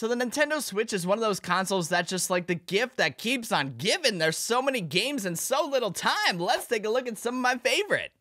So the Nintendo Switch is one of those consoles that's just like the gift that keeps on giving. There's so many games in so little time. Let's take a look at some of my favorite.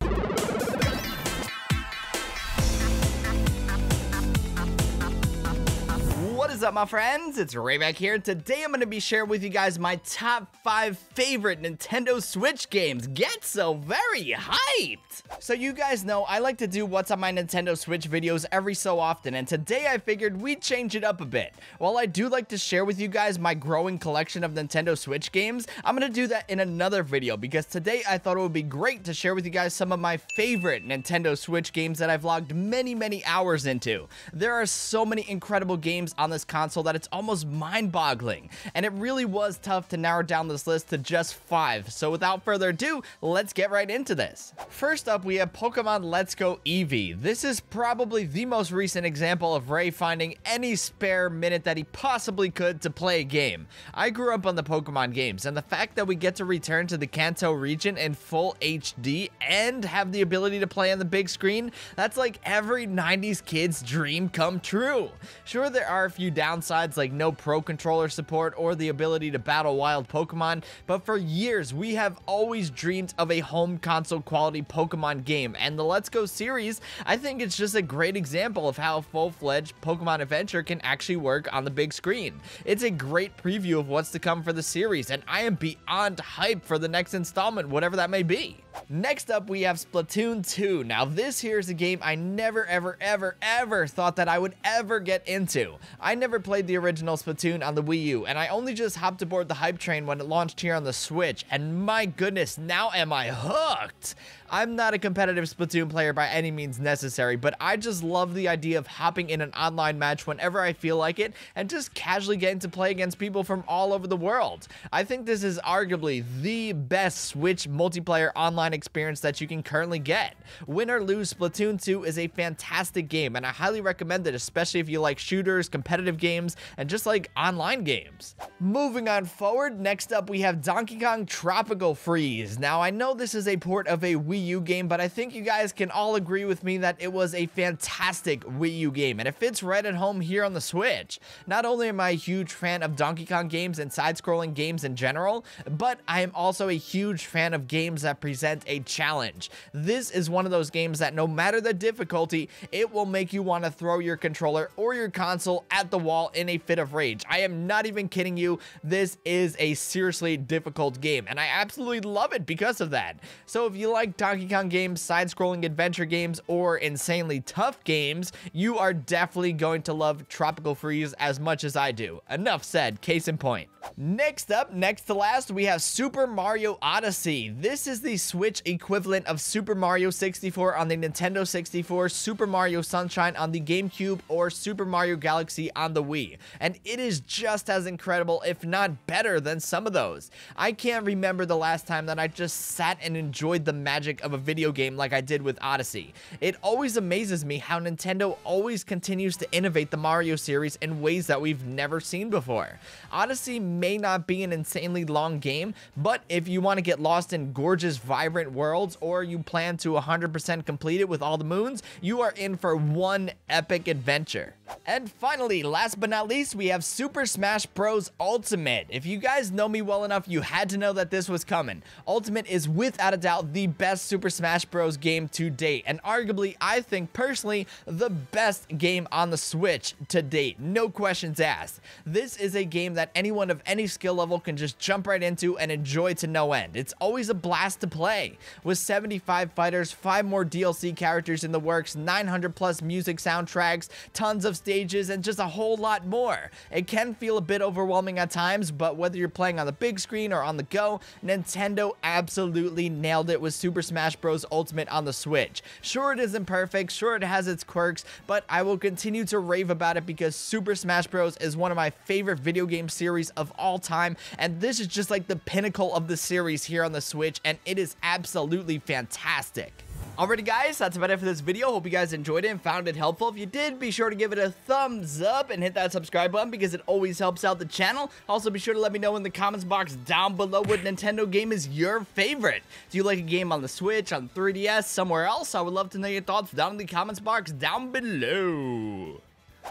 What is up, my friends? It's Ray back here. Today I'm going to be sharing with you guys my top 5 favorite Nintendo Switch games. Get so very hyped! So you guys know I like to do what's on my Nintendo Switch videos every so often, and today I figured we'd change it up a bit. While I do like to share with you guys my growing collection of Nintendo Switch games, I'm going to do that in another video because today I thought it would be great to share with you guys some of my favorite Nintendo Switch games that I've logged many hours into. There are so many incredible games on this console that it's almost mind-boggling, and it really was tough to narrow down this list to just 5. So without further ado, let's get right into this. First up, we have Pokemon Let's Go Eevee. This is probably the most recent example of Ray finding any spare minute that he possibly could to play a game. I grew up on the Pokemon games, and the fact that we get to return to the Kanto region in full HD and have the ability to play on the big screen, that's like every 90s kid's dream come true. Sure, there are a few downsides like no Pro Controller support or the ability to battle wild Pokemon, but for years we have always dreamed of a home console quality Pokemon game, and the Let's Go series, I think it's just a great example of how a full-fledged Pokemon adventure can actually work on the big screen. It's a great preview of what's to come for the series, and I am beyond hyped for the next installment, whatever that may be. Next up, we have Splatoon 2. Now this here is a game I never ever thought that I would ever get into. I never played the original Splatoon on the Wii U, and I only just hopped aboard the hype train when it launched here on the Switch, and my goodness, now am I hooked! I'm not a competitive Splatoon player by any means necessary, but I just love the idea of hopping in an online match whenever I feel like it, and just casually getting to play against people from all over the world. I think this is arguably the best Switch multiplayer online experience that you can currently get. Win or lose, Splatoon 2 is a fantastic game, and I highly recommend it, especially if you like shooters, competitive games, and just like online games. Moving on forward, next up we have Donkey Kong Tropical Freeze. Now I know this is a port of a Wii U game, but I think you guys can all agree with me that it was a fantastic Wii U game, and it fits right at home here on the Switch. Not only am I a huge fan of Donkey Kong games and side-scrolling games in general, but I am also a huge fan of games that present a challenge. This is one of those games that no matter the difficulty, it will make you want to throw your controller or your console at the wall in a fit of rage. I am not even kidding you. This is a seriously difficult game, and I absolutely love it because of that. So if you like Donkey Kong games, side-scrolling adventure games, or insanely tough games, you are definitely going to love Tropical Freeze as much as I do. Enough said, case in point. Next up, next to last, we have Super Mario Odyssey. This is the Switch equivalent of Super Mario 64 on the Nintendo 64, Super Mario Sunshine on the GameCube, or Super Mario Galaxy on the Wii. And it is just as incredible, if not better, than some of those. I can't remember the last time that I just sat and enjoyed the magic of a video game like I did with Odyssey. It always amazes me how Nintendo always continues to innovate the Mario series in ways that we've never seen before. Odyssey may not be an insanely long game, but if you want to get lost in gorgeous, vibrant worlds, or you plan to 100% complete it with all the moons, you are in for one epic adventure. And finally, last but not least, we have Super Smash Bros. Ultimate. If you guys know me well enough, you had to know that this was coming. Ultimate is without a doubt the best Super Smash Bros. Game to date, and arguably, I think personally, the best game on the Switch to date. No questions asked. This is a game that anyone of any skill level can just jump right into and enjoy to no end. It's always a blast to play. With 75 fighters, 5 more DLC characters in the works, 900 plus music soundtracks, tons of stages, and just a whole lot more. It can feel a bit overwhelming at times, but whether you're playing on the big screen or on the go, Nintendo absolutely nailed it with Super Smash Bros. Ultimate on the Switch. Sure, it isn't perfect, sure it has its quirks, but I will continue to rave about it because Super Smash Bros. Is one of my favorite video game series of all time, and this is just like the pinnacle of the series here on the Switch, and it is absolutely fantastic. Alrighty guys, that's about it for this video. Hope you guys enjoyed it and found it helpful. If you did, be sure to give it a thumbs up and hit that subscribe button because it always helps out the channel. Also, be sure to let me know in the comments box down below what Nintendo game is your favorite. Do you like a game on the Switch, on 3DS, somewhere else? I would love to know your thoughts down in the comments box down below.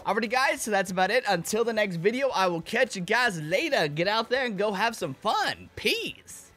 Alrighty, guys, so that's about it. Until the next video, I will catch you guys later. Get out there and go have some fun. Peace.